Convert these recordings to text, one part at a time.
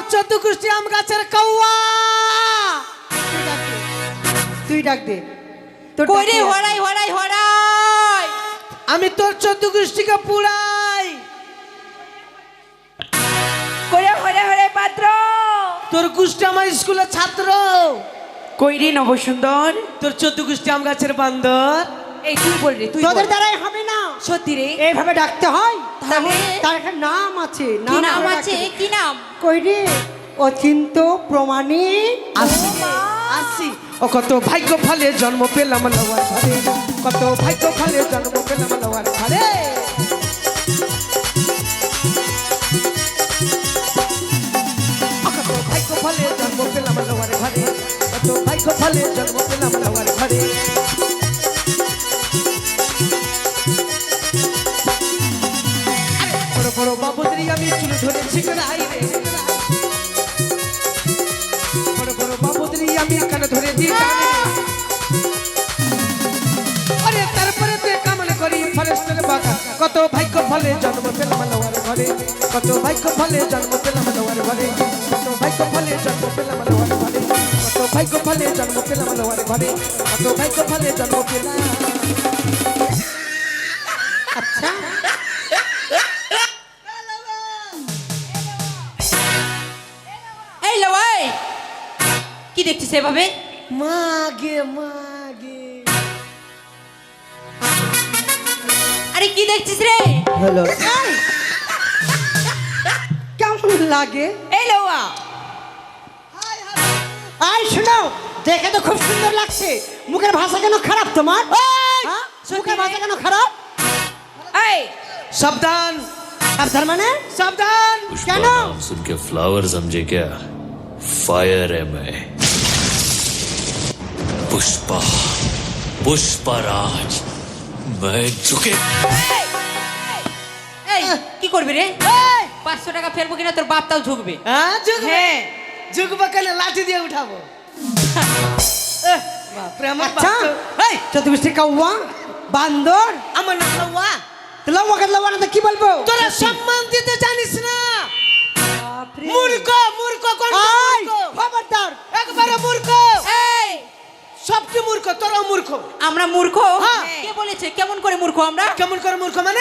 তোর 14 গোষ্ঠী আম গাছের কৌয়া। তুই ডাক দে। কই রে হড়াই হড়াই হড়াই, আমি তোর 14 গোষ্ঠীকে পুড়াই। কইরে হড়াই হড়াই পাত্র, তোর গোষ্ঠী আমার স্কুলের ছাত্র। কই রে নবসুন্দর, তোর 14 গোষ্ঠী আম গাছের বান্দর। এই তুই বল রে, তুই তোদের বল। দ্বারাই হবে না, সত্যি রে? এইভাবে ডাকতে হয়। তাহলে? তার একটা নাম আছে। কি নাম ধরে আছে? ডাকতে- কি নাম? কই রে অচিন্ত প্রমাণিক। আসি ও কত ভাগ্য ফলে জন্ম পেলাম লওয়ার ঘরে, কত ভাগ্য ফলে জন্ম পেলাম লওয়ার ঘরে। কত ভাগ্য ফলে জন্ম পেলাম লওয়ার ঘরে, কত ভাগ্য ফলে জন্ম পেলাম লওয়ার ঘরে। বড় বড় বাবুদের আমি চুল ধরে ছিকড়াই রে, বড় বড় বাবুদের আমি কানে ধরে দিই টানি রে। আরে তারপরে তে কামল করি ফরেস্টের বাগান, কত ভাগ্য ফলে জন্ম পেলাম লওয়ার ঘরে, কত ভাগ্য ফলে জন্ম পেলাম লওয়ার ঘরে, কত ভাগ্য ফলে জন্ম পেলাম লওয়ার ঘরে, কত ভাগ্য ফলে জন্ম পেলাম লওয়ার ঘরে, কত ভাগ্য ফলে জন্ম পেলাম। আচ্ছা এই লওয়াই, কি দেখছিস এভাবে? মাগে মাগে আরে কি দেখছিস রে? হলো কেমন লাগে? এই লওয়া, আই শোনো, দেখে তো খুব সুন্দর লাগছে, মুখের ভাষা কেন খারাপ তোমার? হ্যাঁ? মুখের ভাষা কেন খারাপ? এই সাবধান সাবধান মানে? সাবধান। पुष्पा क्या नाम सुन के फ्लावर समझे क्या? फायर है मैं, पुष्पा, पुष्पराज। मैं झुके এই কি করবি রে? 500 টাকা ফেলবো কিনা তোর বাপ তাও ঝুঁকবে। হ্যাঁ ঝুঁকবে, হ্যাঁ। ঝুঁকবে কেন? লাঠি দিয়ে উঠাবো। বাপরে আমার আচ্ছা বাপ তো- এই, চতুর্থী কাউয়া বান্দর আমার নাম লওয়া। লওয়াকে লওয়া না তো কি বলবো? তোরা সম্মান দিতে জানিস না। মূর্খ মূর্খ কোন আই মূর্খ? খবরদার, একবারে মূর্খ, এই সবচেয়ে মূর্খ তোরা মূর্খ। আমরা মূর্খ? হ্যাঁ। কে বলেছে কেমন করে মূর্খ আমরা? কেমন করে মূর্খ মানে?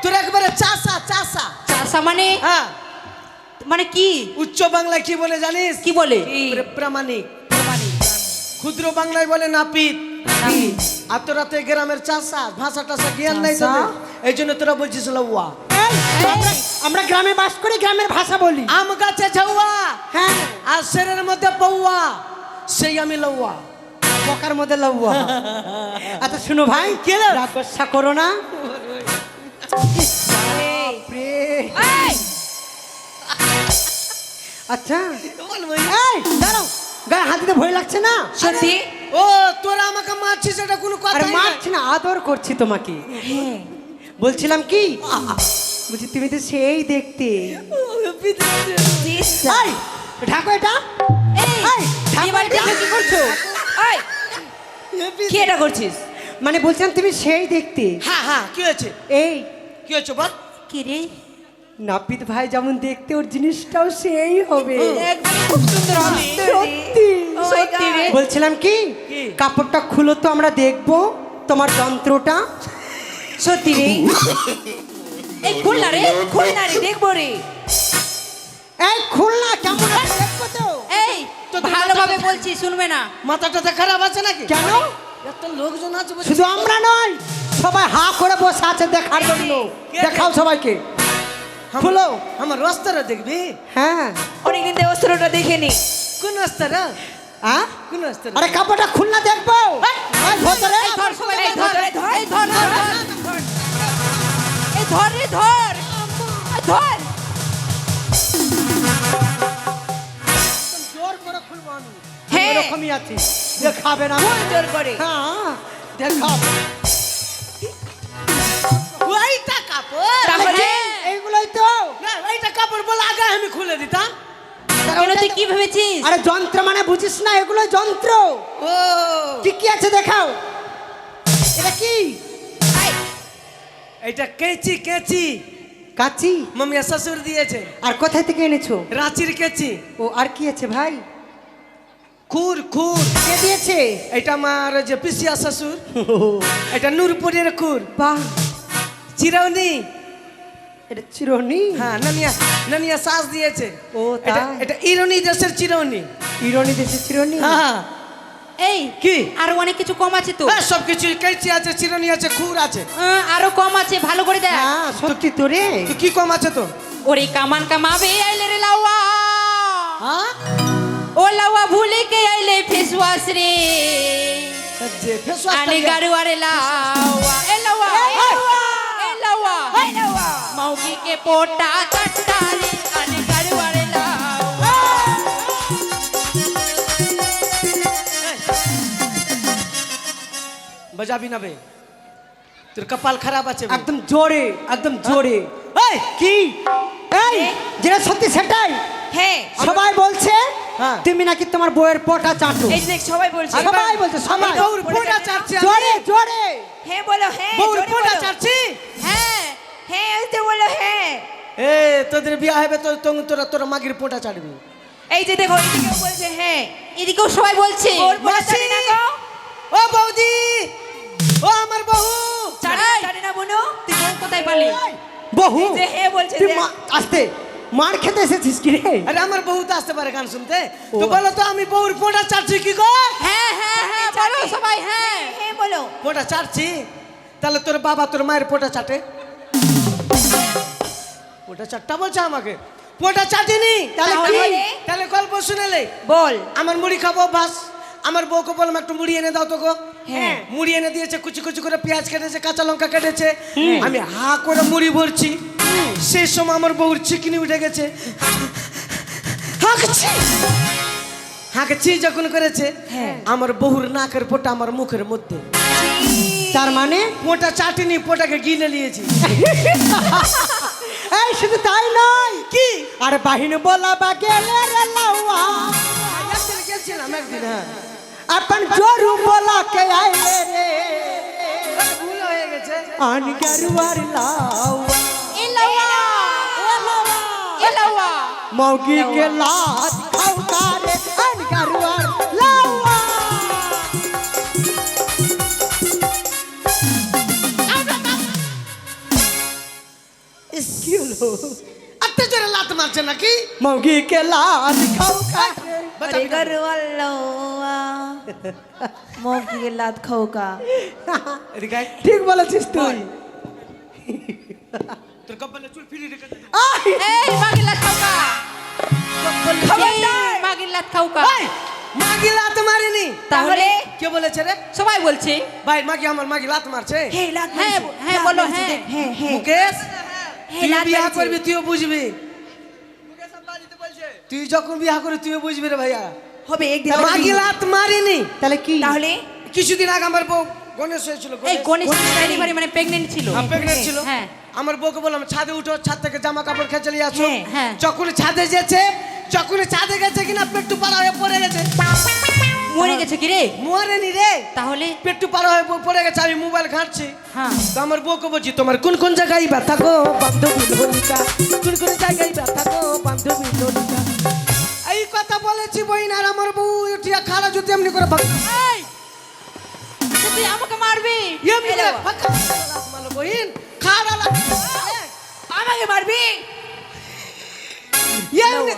তোরা একবারে চাষা চাষা। চাষা মানে? হ্যাঁ, মানে কি? উচ্চ বাংলায় কি বলে জানিস? কি বলে? প্রামাণিক। ক্ষুদ্র বাংলায় বলে নাপিত। আর তোরা তো গ্রামের চাষা, ভাষা টাষা জ্ঞান নাই চাষা? তোদের, এই জন্য তোরা বলছিস লওয়া। এই, আমরা গ্রামে বাস করি, গ্রামের ভাষা বলি। আম গাছে ঝাউয়া হ্যাঁ, আর শেরের মধ্যে পৌয়া, সেই আমি লওয়া। বকার মধ্যে লওয়া। আচ্ছা শুনো ভাই, কে রে? রাগ গোসা করো না। এই, বাপরে। এই, আচ্ছা এই দাঁড়াও, গায়ে হাত দিতে ভয় লাগছে না? সত্যি? ও তোরা আমাকে মারছিস, এটা কোনো কথা আরে না। মারছি না, আদর করছি তোমাকে। বলছিলাম কি, বলছি তুমি তো সেই দেখতে। এই, ঢাকো এটা। এই, এই, ঢাকো এবার এটা। দেখো কি করছো? এই, কি এটা করছিস? মানে বলছিলাম তুমি সেই দেখতে। হ্যাঁ হ্যাঁ, কি হয়েছে? এই কি হয়েছে বল? কি রে? নাপিত ভাই যেমন দেখতে, ওর জিনিসটাও সেই হবে। একদম খুব সুন্দর হবে। সত্যি সত্যি রে? বলছিলাম কি, কি? কাপড়টা খুলো তো আমরা দেখবো তোমার যন্ত্রটা। সত্যি রে? এই খুল না রে, খুল না রে, দেখবো রে। এই খুলনা কেমন আছে দেখবো তো। এই তো ভালোভাবে বলছি, শুনবে না? মাথাটা খারাপ আছে নাকি? কেন? এত লোকজন আছে বলছিস। শুধু আমরা নয়, সবাই হা করে বসে আছে দেখার জন্য। কে? দেখাও সবাইকে, খুলো। আমার রস্তরা দেখবি? হ্যাঁ অনেকদিন থেকে অস্ত্রটা দেখে নি। কোন রস্তরা? হ্যাঁ, কোন রস্তরা? আরে কাপড়টা খুলনা দেখবো। এই ভেতরে। এই ধর সবাই, এই ধর, এই ধর, এই ধর, ধর, ধর। এই ধর রে, ধর। এই ধর। জোর করে খুলবো আমি। হ্যাঁ। এরকমই আছি, দেখাবে না। খুব জোর করে। হ্যাঁ দেখাবো। ওইটা কাপড়। তাহলে এইগুলোই তো। না, ওইটা কাপড় বলে আগে আমি খুলে দিতাম। কেন তুই কি ভেবেছিস? আরে যন্ত্র মানে বুঝিস না, এগুলো যন্ত্র। ও কি কি আছে দেখাও। এটা কি? এটা কেচি কেচি। কাচি মামিয়া শ্বশুর দিয়েছে। আর কোথায় থেকে এনেছো? রাঁচির কেচি। ও আর কি আছে ভাই? খুর খুর কে দিয়েছে? এটা আমার যে পিসিয়া শ্বশুর, এটা নূরপুরের খুর। বাহ, চিরৌনি। এটা চিরুনি? হ্যাঁ, নানিয়া নানিয়া শ্বাস দিয়েছে। ও এটা তাই? এটা ইরানি দেশের চিরৌনি। ইরানি দেশে চিরুনি? হ্যাঁ। এই কি? আরো অনেক কিছু কম আছে তো। হ্যাঁ, সবকিছু কেচি আছে, চিরৌনি আছে, খুর আছে। আরো কম আছে, ভালো করে দেখ। হ্যাঁ সত্যি তো রে। তো কি কম আছে তো? ওরে কামান কামাবে আইলে রে লাউয়া, হ্যাঁ, ও লাউয়া ভুলে কে আইলে ফেসওয়াশ রে, যে ফেসওয়াশ আনে গাড়ুয়ারে লাউয়া, এ লাউয়া এ লাউয়া এ লাউয়া মৌকি কে পোটা কাটা রে, আনে গাড়ুয়ারে লাউয়া। বাজাবি না বে, তোর কপাল খারাপ আছে বে। একদম জোরে, একদম জোরে। এই কি? এই যেটা সত্যি সেটাই। হ্যাঁ সবাই বলছে হ্যাঁ। তুমি নাকি তোমার বউয়ের পটা চাটো। এই দেখ সবাই বলছে। সবাই বলছে, আমার সবাই। বউর পোটা চাটছি আমি। জোরে জোরে। হ্যাঁ বলো, হ্যাঁ বউর জোরে পোটা বলো। চাটছি। হ্যাঁ হ্যাঁ ওই তো বলো হ্যাঁ। এ তোদের বিয়া হবে তো তোরা তোরা মাগির পোটা চাটবি। এই যে দেখো এদিকেও বলছে হ্যাঁ, এদিকেও সবাই বলছে। মাসি, ও বৌদি, ও আমার বউ। জানি না বোনো, তুই বউ কোথায় পালি? বহু এই যে হ্যাঁ বলছে তুই দেখ। আস্তে মার খেতে এসেছিস কি রে? আরে আমার বউ তো আসতে পারে গান শুনতে। তো বলো তো আমি বউর পোটা চাটছি কি গো? হ্যাঁ হ্যাঁ হ্যাঁ বলো সবাই হ্যাঁ হ্যাঁ বলো। পোটা চাটছি। তাহলে তোর বাবা তোর মায়ের পোটা চাটে? পোটা চাটটা বলছে আমাকে, পোটা চাটিনি। তাহলে কি? তাহলে? তাহলে গল্প শুনেলে বল। আমার মুড়ি খাবো বাস। আমার বউকে বললাম একটু মুড়ি এনে দাও তো গো। হ্যাঁ। মুড়ি এনে দিয়েছে, কুচি কুচি করে পেঁয়াজ কেটেছে, কাঁচা লঙ্কা কেটেছে। আমি হা করে মুড়ি ভরছি। সেই সময় আমার বউর চিকনি উঠে গেছে। হাঁকছি হাঁকছি যখন করেছে, আমার বউর নাকের পোটা আমার মুখের মধ্যে। তার মানে পোটা চাটিনি, পোটাকে গিলে নিয়েছি। এই শুধু তাই নয়, কি? আর বাহিনী বলা বা গেলে রে লাউয়া, একদিন গেছিলাম একদিন। হ্যাঁ, अपन जोरू बोला के आइले रे, ভুল হয়ে গেছে। आन गरुआर लावा, এ লাউয়া এ লাউয়া मौगी के लात खाऊ कारे, आन गरुआर लावा। কি হলো? এত জোরে লাত মারছে নাকি? मौगी के लात खाऊ कारे। বাঁচা, अरे गरवाल्लोआ मौकी के लात खाओगा। এদিকে আয়। ঠিক বলেছিস তুই। তোর কপালে চুল ফিরিয়ে রেখে দে। ए मागी लात खाओगा, खबरदार मागी लात खाओगा। এই, মাগি লাত মারিনি। তাহলে কে বলেছে রে? সবাই বলছে ভাই মাগি আমার মাগি লাত মারছে। হ্যাঁ হ্যাঁ বলো হ্যাঁ হ্যাঁ হ্যাঁ মুকেশ, তুই লাত বিয়া মারছে। করবি তুইও বুঝবি। তুই যখন বিয়া করবি তুইও বুঝবি রে ভাইয়া। হবে একদিন। মাগি লাত মারিনি। তাহলে কি? তাহলে কিছুদিন আগে আমার বউ গণেশ হয়েছিল। এই গণেশ ডেলিভারি মানে প্রেগন্যান্ট ছিল। প্রেগনেন্ট ছিল। হ্যাঁ আমার বউকে বললাম ছাদে উঠো, ছাদ থেকে জামা কাপড় খেয়ে চলে আসো। হ্যাঁ, হ্যাঁ। যখন ছাদে গেছে, যখন ছাদে গেছে কিনা পেট্টু পাড়া হয়ে পড়ে গেছে। মরে গেছে কি রে? মরেনি রে, তাহলে পেট্টু পাড়া হয়ে পড়ে গেছে। আমি মোবাইল ঘাঁটছি। হ্যাঁ তো আমার বউকে বলছি তোমার কোন কোন জায়গায় ব্যথা গো বান্ধবী ললিতা, কোন কোন জায়গায় ব্যথা গো বান্ধবী ললিতা। এই কথা বলেছি বইন, আর আমার বউ উঠিয়া খালা যদি এমনি করে এই তুই আমাকে মারবি? এমনি করে ফাঁকা মারলো বইন, খালা আমাকে মারবি? এমনি।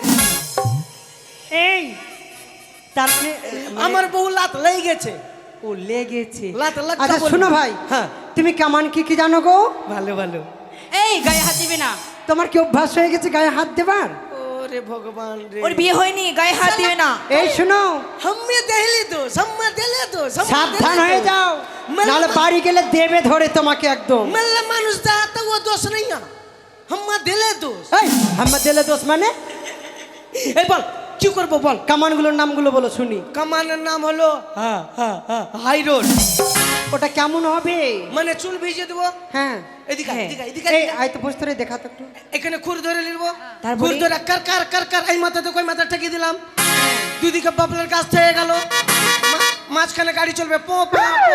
এই তার মানে আমার বউ লাত লেগে গেছে। ও লেগেছে। লাত লাগতে আচ্ছা বলবো। শোনো ভাই, হ্যাঁ, তুমি কেমন কি জানো গো? ভালো ভালো। এই গায়ে হাত দিবি না। তোমার কি অভ্যাস হয়ে গেছে গায়ে হাত দেবার? ওরে ভগবান রে, ওর বিয়ে হয়নি, গায়ে হাত দিবে না। এই শোনো, হাম্মে দেহলি তো সম্মা দেলে তো সাবধান হয়ে যাও, নাহলে বাড়ি গেলে দেবে ধরে তোমাকে একদম। মেলা মানুষ দা তো ও দোষ নেই না, হাম্মা দিলে দোষ। এই হাম্মা দিলে দোষ মানে? এই বল কি করবো বল। কামানগুলোর নামগুলো বলো শুনি। কামানের নাম হলো হাই রোড। ওটা কেমন হবে? মানে চুল ভিজিয়ে দেবো। হ্যাঁ এদিকে হ্যাঁ। এদিকে এদিকে এই আয় তো বসতে রে, দেখা তো একটু। এখানে খুর ধরে নিব। তারপরে? খুর ধরে কার কার কার কার এই মাথাতে কই মাথা ঠেকিয়ে দিলাম। দুদিকে বাবলার গাছ থেকে গেল, মাঝখানে গাড়ি চলবে পো পো পো।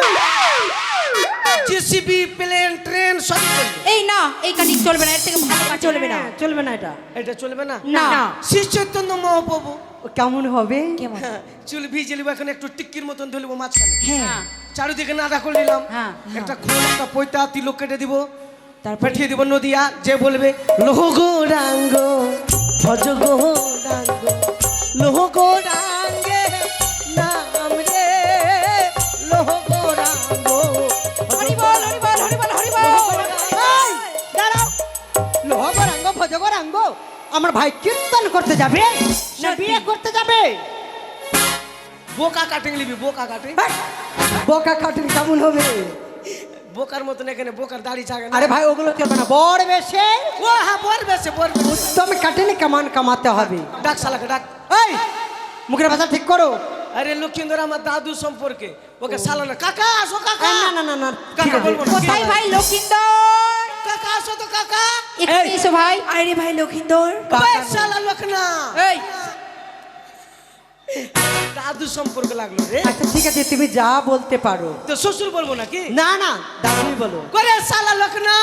জিসিবি প্লেন ট্রেন সব চলবে। এই না এই কাটিং চলবে না, এর থেকে ভালো কাটিং চলবে না, চলবে না এটা। এটা চলবে না। না। শ্রী চৈতন্য মহাপ্রভু ও কেমন হবে? হ্যাঁ, চুল ভিজে নিব এখন, একটু টিক্কির মতন ধরব মাঝখানে, হ্যাঁ, চারিদিকে নাদা করে নিলাম, হ্যাঁ, একটা খোল একটা পয়তা তিলক কেটে দিব, তারপর পাঠিয়ে দিব নদিয়া। যে বলবে লোহ গৌরাঙ্গ ভজ গৌরাঙ্গ লোহ গৌরাঙ্গে নাম রে লোহ গৌরাঙ্গ হরি বল হরি বল হরি বল হরি বল। এই, দাঁড়াও। লোহ গৌরাঙ্গ ভজ গৌরাঙ্গ আমার ভাই কীর্তন করতে যাবে না বিয়ে করতে যাবে? বোকা কাটিং নিবি, বোকা কাটিং। বোকা কাটিং কেমন হবে? বোকার মতন এখানে বোকার দাড়ি থাকে না। আরে ভাই ওগুলো চলবে না, বড় বেশে ও হ্যাঁ, বল বেশে বল বেশে। তুমি কাটিনি কেমন কামাতে হবে। ডাক শালাকে ডাক। এই মুখের ভাষা ঠিক করো। আরে লক্ষিন্দর আমার দাদু সম্পর্কে, ওকে শালানা কাকা আসো কাকা। না না না না ঠিক কাকা আছে। বলবো না। কোথায় ভাই লক্ষিন্দর? কাকা আসো তো কাকা। এখানে এসো ভাই। আরে ভাই লক্ষিন্দর, ওই শালা লক্ষনা। এই দাদু সম্পর্ক লাগলো রে। আচ্ছা ঠিক আছে তুমি যা বলতে পারো। তো শ্বশুর বলবো নাকি? না না দাদুই বলো। করে শালা লক্ষনা।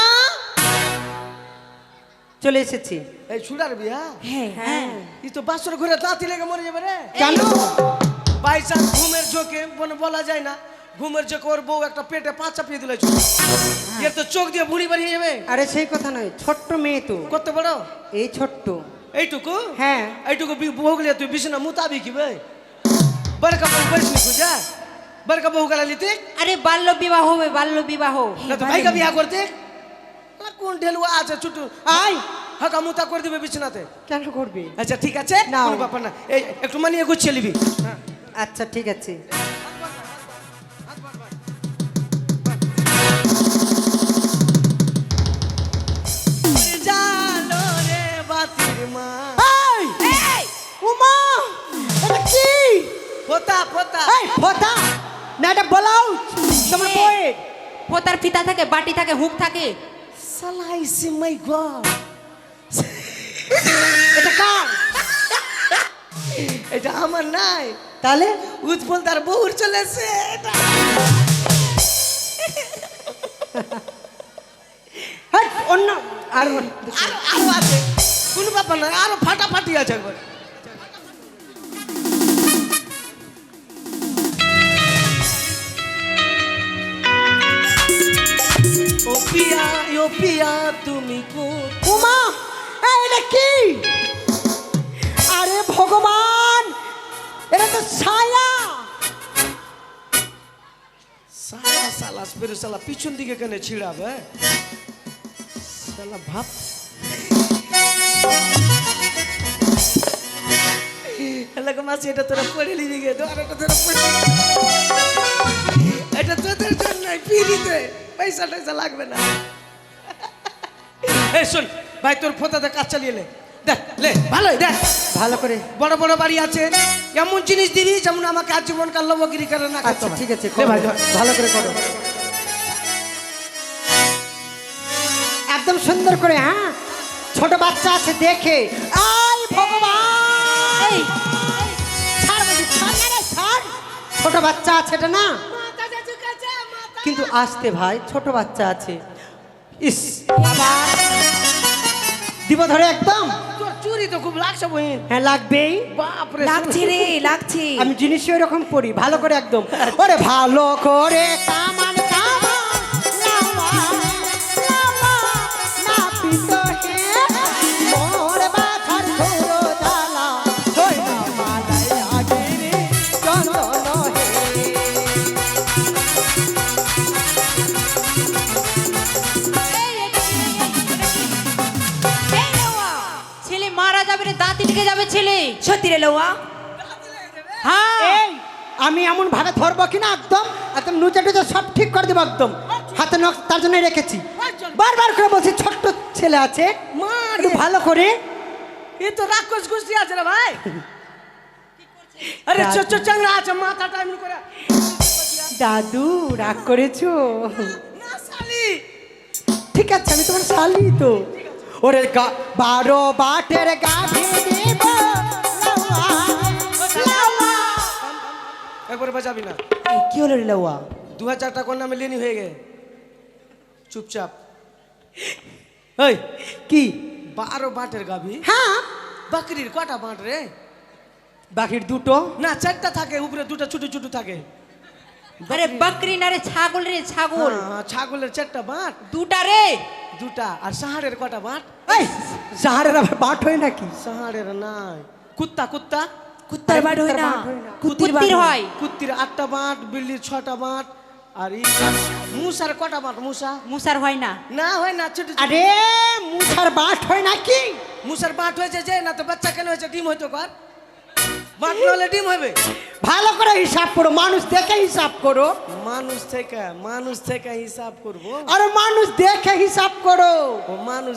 চলে এসেছি। এই ছুড়ার বিয়া, হ্যাঁ হ্যাঁ ই তো বাসর ঘুরে দাঁতি লেগে মরে যাবে রে। কেন? বাইচান্স ঘুমের ঝোঁকে বলা যায় না, ঘুমের ঝোঁকে ওর বউ একটা পেটে পা চাপিয়ে দিল, এর তো চোখ দিয়ে বুড়ি বাড়িয়ে যাবে। আরে সেই কথা নয়, ছোট্ট মেয়ে তো। কত বড়? এই ছোট্ট। এইটুকু? হ্যাঁ। এইটুকু বউ গেলে তুই বিছানা মুতাবি কি ভাই? বড়কা বউ বসলি খুঁজা, বড়কা বউ গেলা লিতে আরে বাল্য বিবাহ হবে, বাল্য বিবাহ। না তো ভাইকা বিয়া করতে। কোন ঢেলুয়া আছে ছুটু আই হাকা মুতা করে দিবে বিছানাতে। কেন করবে? আচ্ছা ঠিক আছে, নাও। কোনো ব্যাপার না, এই একটু মানিয়ে গুছিয়ে নিবি। আচ্ছা ঠিক আছে। জানো রে বাতির মা। এই এই উমা এটা কি? পোতা পোতা। এই ফটা না এটা ব্লাউজ তোমার বউয়ের। পোতার ফিতা থাকে, বাটি থাকে, হুক থাকে। সালাইসি মাই গড, এটা কার? এটা আমার নাই, তাহলে উৎপল তার বউর চলেছে এটা। হ্যাঁ অন্য আর আরো আরো আছে, কোনো ব্যাপার না, আরো ফাটাফাটি আছে একবার। ও পিয়া ও পিয়া তুমি কোন? উমা এই এটা কি? আরে ভগবান এটা তো ছায়া। সালা সালা ফের সালা পিছন দিকে কেন ছিড়াবে সালা ভাব। এলাকা মাসি এটা তোরা পড়ে নিবি গে, তো আরেকটা তোরা পড়ে এটা তোদের জন্য ফ্রিতে, পয়সা টয়সা লাগবে না। এই শোন ভাই, তোর ফোটাতে কাজ চালিয়ে লে, দেখ লে ভালোই দেখ। ভালো করে। বড় বড় বাড়ি আছে, এমন জিনিস দিবি যেমন আমাকে আজীবন কাল লবগিরি করে না। আচ্ছা ঠিক আছে লে ভাই, করো। ভালো করে করো একদম সুন্দর করে। হ্যাঁ ছোট বাচ্চা আছে দেখে। আই ভগবান এই ছাড় বলছি, ছাড় না রে, ছাড়। ছোট বাচ্চা আছে এটা না, কিন্তু আসতে ভাই ছোট বাচ্চা আছে। ইস দিব ধরে একদম। তোর চুরি তো খুব লাগছে বহিন। হ্যাঁ লাগবেই, বাপরে লাগছে রে লাগছে। আমি জিনিস ওইরকম পড়ি। ভালো করে একদম ওরে ভালো করে কামান কামান লালা, লালা, নাপিত হে, মোর বাছার ছোড়ো জ্বালা, ওই না মালাই আগিরি চন্দন হে। ছেলে মারা যাবে রে, দাঁতি লেগে যাবে ছেলে। সত্যি রে লওয়া, হ্যাঁ এই আমি এমন ভাবে ধরবো কিনা একদম একদম নুচে টুচে সব ঠিক করে দেবো একদম। হাতে নখ তার জন্য রেখেছি। বারবার করে বলছি ছোট্ট ছেলে আছে, একটু ভালো করে। এ তো রাক্ষস গুষ্টি আছে রে ভাই। আরে ছোট চাংড়া আছে, মাথাটা এমনি করে। দাদু রাগ করেছো? না শালি, ঠিক আছে আমি তোমার শালি তো। ওরে 12 বাটের গাভী দেব লাউয়া, লাউয়া। একবারে বাজাবি না। এই কি হলো রে লওয়া? 2000 টাকার নামে লেনি হয়ে গে। চুপচাপ এই কি 12 বাটের গাভী হ্যাঁ বাকরির কটা বাট রে? বাকির দুটো না 4টা থাকে, উপরে 2টা ছোট ছোট থাকে। আরে বকরি না রে, ছাগল রে, ছাগল। হ্যাঁ, ছাগলের 4টা বাট, দুটা রে। 2টা। আর সাহারের কটা বাট? এই জাহারের আবার বাট হয় নাকি? সাহারের নাই। কুত্তা কুত্তা কুত্তার বাট হয় না, কুত্তির হয়। কুত্তির 8টা বাট, বিল্লির 6টা বাট। আর এই মুসার কটা বাট? মুসার হয় না। না হয় না, ছোট ছোট। আরে মুছার বাট হয় নাকি? মুসার বাট হয়েছে যে, না তো বাচ্চা কেন হয়েছে? ডিম হইতো কর, বাট না হলে ডিম হবে। ভালো করে হিসাব করো, মানুষ দেখে হিসাব করো। মানুষ থেকে হিসাব করব। আরে মানুষ দেখে হিসাব করো। ও মানুষ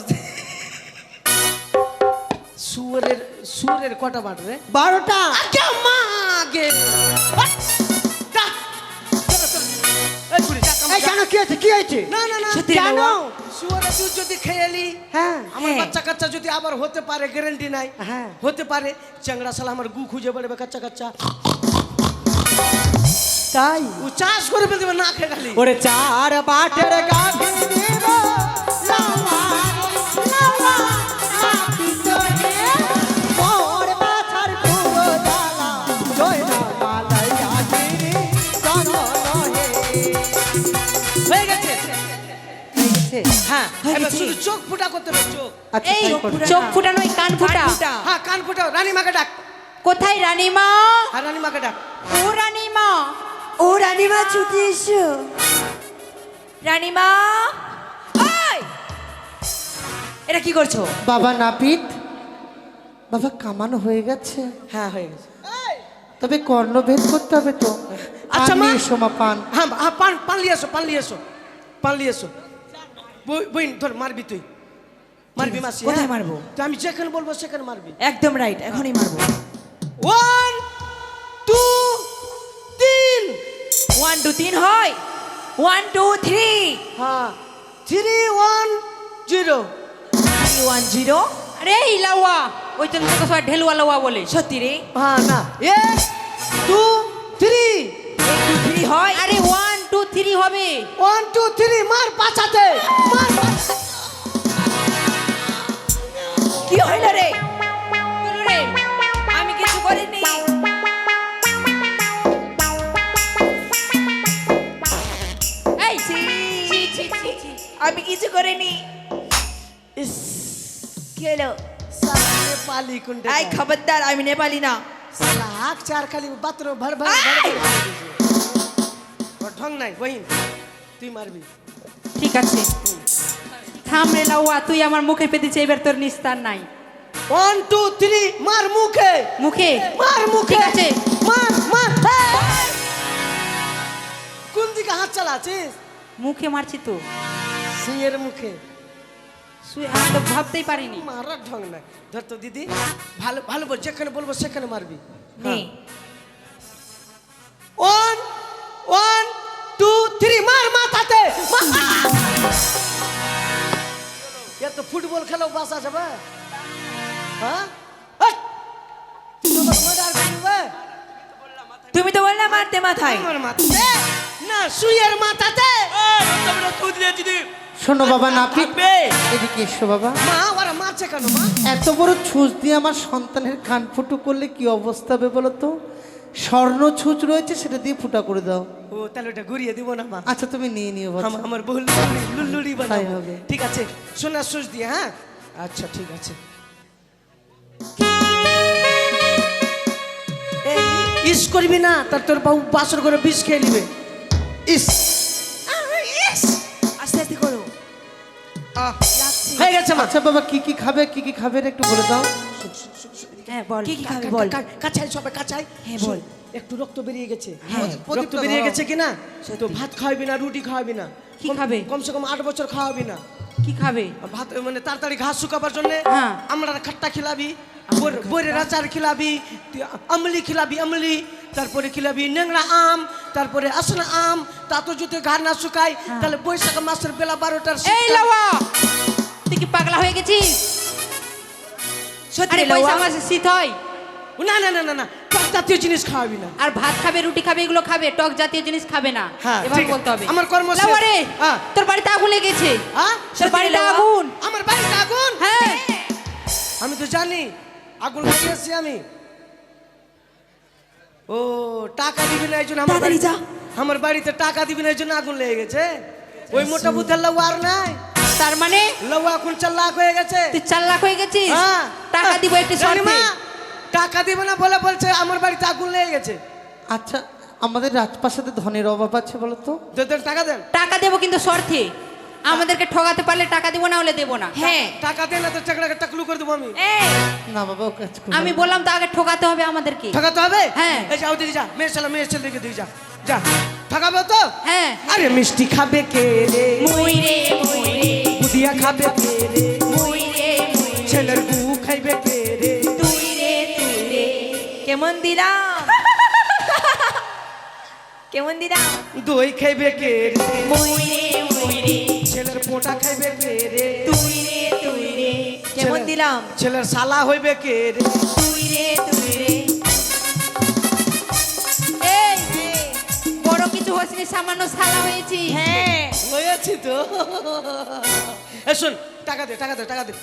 সুরের কটা বাট রে? 12টা। আগে মা আগে যা। চলো, চলো। এই বুড়ি, যা, কাম এই যা। কেন কি হয়েছে কি হয়েছে? না না না, সত্যি কেন? বাবা? শুয়োরের দুধ যদি খেয়ে এলি, হ্যাঁ আমার হ্যাঁ। বাচ্চা কাচ্চা যদি আবার হতে পারে, গ্যারান্টি নাই। হ্যাঁ। হতে পারে। চ্যাংড়া শালা আমার গু খুঁজে বেড়াবে কাচ্চা কাচ্চা। তাই ও চাষ করে ফেলতে হবে না খেয়ে খালি। ওরে 4 বাটের গাভী দিব লাওয়া লাওয়া নাপিত হে মোর বাছার পুরো জ্বালা জয় না মালাইয়া গিরি চন্দন হে। হয়ে গেছে। হ্যাঁ এবার গেছে। শুধু চোখ ফুটা করতে হবে, চোখ। আচ্ছা এই তাই করো। চোখ ফুটা নয়, কান ফুটা। হ্যাঁ, কান ফুটাও। রানীমাকে ডাক। কোথায় রানীমা? হ্যাঁ, রানীমাকে ডাক। ও রানীমা। ও রানীমা ছুটি এসো। রানীমা, ওই এটা কি করছো? বাবা নাপিত, বাবা কামানো হয়ে গেছে। হ্যাঁ, হয়ে গেছে। তবে কর্ণভেদ করতে হবে তো। আচ্ছা, পান মা। নিয়ে এসো মা, পান। হ্যাঁ হ্যাঁ, পান নিয়ে এসো। বই ধর, মারবি তুই, মারবি মাসি। কোথায় হ্যাঁ? মারবো? তো আমি যেখানে বলবো সেখানে মারবি। একদম রাইট, এখনই মারবো। 1 2 3। 1 2 3 হয়। 1 2 3 হ্যাঁ, 3 1 0। 3 1 0। আরে এই লাওয়া, ওই জন্য তোকে সবাই ঢেলুয়া লাওয়া বলে। সত্যি রে? হ্যাঁ, না 1 2 3। 1 2 3 হয়। আরে 1 2 3 হবে। 1 2 3 মার পাছাতে, মার পাছাতে। কি হইল রে? বলো রে। আমি কিছু করিনি। এই ছি ছি ছি ছি ছি। আমি কিছু করিনি। ইস, কি হলো? সালা নেপালি কুন্ডে। এই খবরদার, আমি নেপালি না। সালা হাক চার খালি বাথরুম ভর ভর ভর ঢং নাই। বহিন, তুই মারবি। ঠিক আছে, থাম রে লাউয়া, তুই আমার মুখে পেতেছে, এবার তোর নিস্তার নাই। 1 2 3 মার মুখে, মুখে মার মুখে। ঠিক আছে। মার মার। এই! কোন দিকে হাত চালাচ্ছিস? মুখে মারছি তো। সিংহের মুখে। আমি তো ভাবতেই পারিনি। মারার ঢং নাই। ধর তো দিদি, ভালো ভালো বল, যেখানে বলবো সেখানে মারবি। নে। 1 1 2 3 মার মাথাতে। এত ফুটবল খেলো বাসা যাবে? হ্যাঁ, হাট! তোমার মার্ডার করবে? তুমি তো বললে মারতে মাথায়। আমার মাথাতে না, সুইয়ের মাথাতে। শোনো বাবা নাপিত, এদিকে এসো বাবা। মা ওরা মারছে কেন মা? এত বড় ছুঁচ দিয়ে আমার সন্তানের কান ফুটো করলে কি অবস্থা হবে বলো তো? স্বর্ণ ছুঁচ রয়েছে, সেটা দিয়ে ফুটা করে দাও। ও তাহলে ওটা ঘুরিয়ে দিব না মা। আচ্ছা তুমি নিয়ে নিও বাচ্চা। আমার বহু লুলুড়ি তাই বানাবো। হবে। ঠিক আছে, সোনার সুচ দিয়ে। হ্যাঁ, আচ্ছা ঠিক আছে। ইস করবি না, তার তোর বাবু বাসর করে বিষ খেয়ে নিবে। ইস আস্তে আস্তে করো। আহ, লাগছে। হয়ে গেছে মা। আচ্ছা বাবা, কি কি খাবে কি কি খাবে একটু বলে দাও। হ্যাঁ বল। কি কি খাবি কা- বল। কা- কাছাই সবাই কাছাই। হ্যাঁ, বল। একটু রক্ত বেরিয়ে গেছে। হ্যাঁ। রক্ত বেরিয়ে গেছে কিনা, তো ভাত খাওয়াবি না, রুটি খাওয়াবি না। কি খাবে? কমসে কম 8 বছর খাওয়াবি না কি খাবে? ভাত, মানে তাড়াতাড়ি ঘাস শুকাবার জন্য। হ্যাঁ। আমরা খাট্টা খিলাবি, বইয়ের আচার খিলাবি, তুই আমলি খিলাবি, আমলি। তারপরে খিলাবি নেংড়া আম, তারপরে আসনা আম। তা তো যদি ঘাড় না শুকায়, তাহলে বৈশাখ মাসের বেলা 12টার এই লাউয়া, তুই কি পাগলা হয়ে গেছিস? সত্যি আরে লাউয়া? বৈশাখ মাসে শীত হয়? না না না না না টক জাতীয় জিনিস খাওয়াবি না। আর ভাত খাবে, রুটি খাবে, এগুলো খাবে, টক জাতীয় জিনিস খাবে না। হ্যাঁ, এবার ঠিক আছে। বলতে হবে। আমার কর্ম শেষ। লাউয়া রে, হ্যাঁ। তোর বাড়িতে আগুন লেগেছে। হ্যাঁ তোর বাড়িতে লাউয়া? আগুন। আমার বাড়িতে আগুন? হ্যাঁ। আমি তো জানি আগুন লাগিয়েছি আমি। ও টাকা দিবি না এই জন্য আমার তাড়াতাড়ি বাড়িতে, যা। আমার বাড়িতে টাকা দিবি না এই জন্য আগুন লেগে গেছে। ওই মোটা বুদ্ধের লাউ আর নাই, তার মানে লাউ এখন 4 লাখ হয়ে গেছে। তুই 4 লাখ হয়ে গেছিস। হ্যাঁ। টাকা দিব একটু শর্তে। রানীমা, টাকা দিবে না বলে বলছে আমার বাড়িতে আগুন লেগে গেছে। আচ্ছা আমাদের রাজপ্রাসাদে ধনের অভাব আছে বলো তো? দেন টাকা দেন। টাকা দেবো কিন্তু শর্তে। আমাদেরকে ঠকাতে পারলে টাকা দিব, না হলে দেবো না। হ্যাঁ টাকা দেন না তো টাকলাকে টাকলু করে দেবো আমি। এই, না বাবা ও কাজ করো আমি বললাম তো আগে ঠকাতে হবে আমাদেরকে। ঠকাতে হবে? হ্যাঁ। এই যাও দিদি যা, মেয়ের ছেলে দিকে দিদি যা যা। ঠকাবে তো? হ্যাঁ। আরে মিষ্টি খাবে কে রে, মুই রে মুই রে, বুদিয়া খাবে কে রে, মুই রে মুই রে, ছেলের গু খাইবে কে রে, তুই রে তুই রে। কেমন দিলাম কেমন দিলাম দই খাইবে কে রে, মুই রে মুই রে, ছেলের পোটা খাইবে কে রে, তুই রে তুই রে, কেমন দিলাম ছেলের শালা হইবে কে রে। তুই রে তুই রে। এই বড় কিছু হসনি, সামান্য শালা হয়েছি। হ্যাঁ হয়েছি তো। এ শোন, টাকা দে টাকা দে টাকা দে।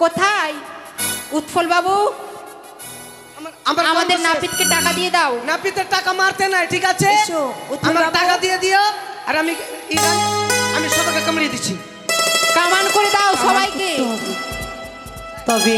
কোথায় উৎফল বাবু? আমাদের কর্ম শেষ। নাপিতকে টাকা দিয়ে দাও। নাপিতের টাকা মারতে নাই, ঠিক আছে? এসো, উৎপল আমার বাবু। টাকা দিয়ে দিও। আর আমি সবাইকে কামড়িয়ে দিচ্ছি। কামান করে দাও সবাইকে। তবে